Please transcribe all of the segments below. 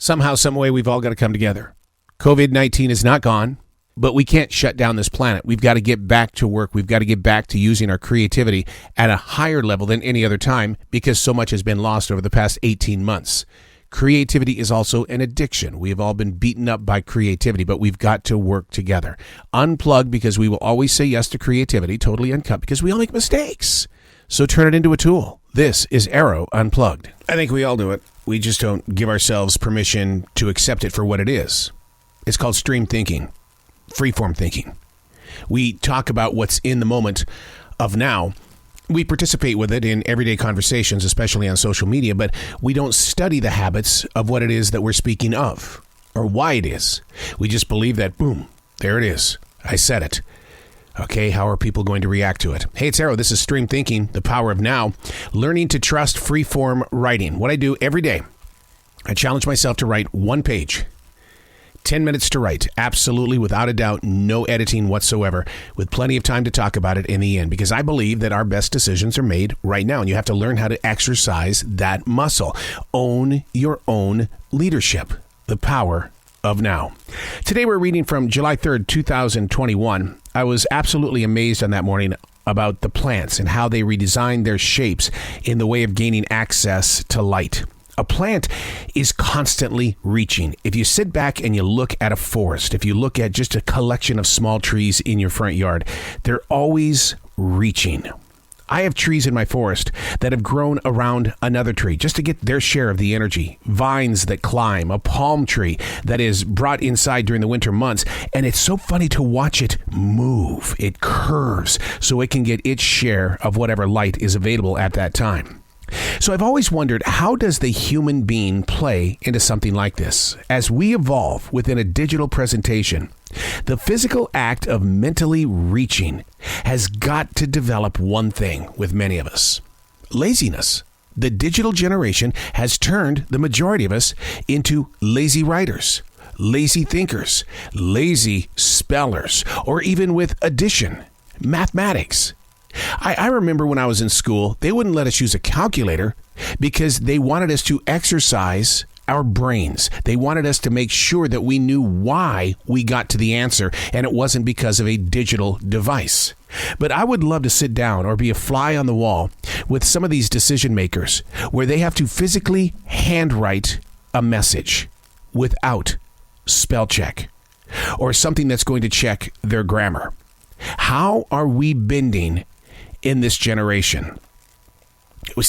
Somehow, some way, we've all got to come together. COVID-19 is not gone, but we can't shut down this planet. We've got to get back to work. We've got to get back to using our creativity at a higher level than any other time because so much has been lost over the past 18 months. Creativity is also an addiction. We have all been beaten up by creativity, but we've got to work together. Unplugged because we will always say yes to creativity, totally uncut because we all make mistakes. So turn it into a tool. This is Arroe Unplugged. I think we all do it. We just don't give ourselves permission to accept it for what it is. It's called stream thinking, freeform thinking. We talk about what's in the moment of now. We participate with it in everyday conversations, especially on social media, but we don't study the habits of what it is that we're speaking of or why it is. We just believe that, boom, there it is. I said it. Okay, how are people going to react to it? Hey, it's Arroe. This is Stream Thinking, the power of now. Learning to trust freeform writing. What I do every day, I challenge myself to write one page. 10 minutes to write, absolutely, without a doubt, no editing whatsoever, with plenty of time to talk about it in the end, because I believe that our best decisions are made right now, and you have to learn how to exercise that muscle. Own your own leadership, the power of now. Today we're reading from July 3rd, 2021. I was absolutely amazed on that morning about the plants and how they redesigned their shapes in the way of gaining access to light. A plant is constantly reaching. If you sit back and you look at a forest, if you look at just a collection of small trees in your front yard, they're always reaching. I have trees in my forest that have grown around another tree just to get their share of the energy. Vines that climb, a palm tree that is brought inside during the winter months. And it's so funny to watch it move. It curves so it can get its share of whatever light is available at that time. So I've always wondered, how does the human being play into something like this? As we evolve within a digital presentation, the physical act of mentally reaching has got to develop one thing with many of us: laziness. The digital generation has turned the majority of us into lazy writers, lazy thinkers, lazy spellers, or even with addition, mathematics. I remember when I was in school, they wouldn't let us use a calculator because they wanted us to exercise our brains. They wanted us to make sure that we knew why we got to the answer, and it wasn't because of a digital device. But I would love to sit down or be a fly on the wall with some of these decision makers where they have to physically handwrite a message without spell check or something that's going to check their grammar. How are we bending in this generation?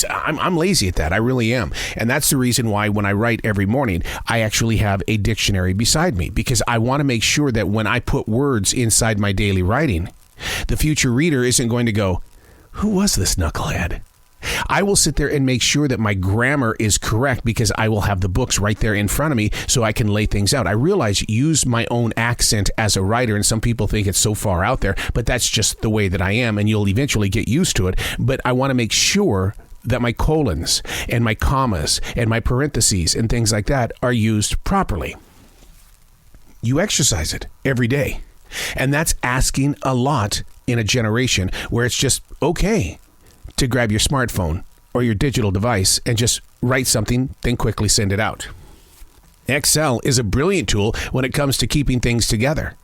I'm lazy at that. I really am. And that's the reason why when I write every morning, I actually have a dictionary beside me, because I want to make sure that when I put words inside my daily writing, the future reader isn't going to go, "Who was this knucklehead?" I will sit there and make sure that my grammar is correct because I will have the books right there in front of me so I can lay things out. I realize use my own accent as a writer, and some people think it's so far out there, but that's just the way that I am, and you'll eventually get used to it. But I want to make sure that my colons and my commas and my parentheses and things like that are used properly. You exercise it every day, and that's asking a lot in a generation where it's just okay to grab your smartphone or your digital device and just write something, then quickly send it out. Excel is a brilliant tool when it comes to keeping things together.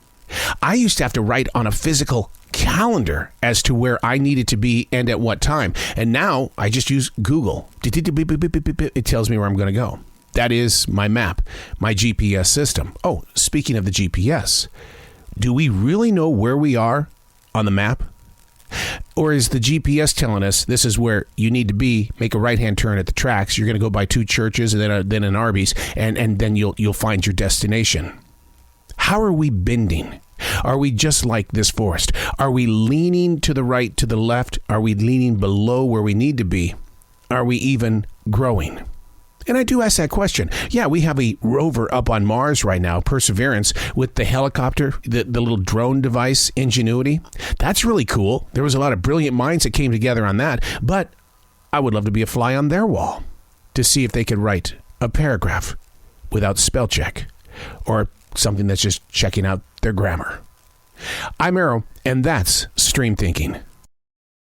I used to have to write on a physical calendar as to where I needed to be and at what time. And now I just use Google. It tells me where I'm going to go. That is my map, my GPS system. Oh, speaking of the GPS, do we really know where we are on the map? Or is the GPS telling us this is where you need to be, make a right-hand turn at the tracks, you're going to go by 2 churches and then an Arby's, and then you'll find your destination? How are we bending? Are we just like this forest? Are we leaning to the right, to the left? Are we leaning below where we need to be? Are we even growing? And I do ask that question. Yeah, we have a rover up on Mars right now, Perseverance, with the helicopter, the little drone device, Ingenuity. That's really cool. There was a lot of brilliant minds that came together on that, but I would love to be a fly on their wall to see if they could write a paragraph without spell check or something that's just checking out their grammar. I'm Arroe, and that's Stream Thinking.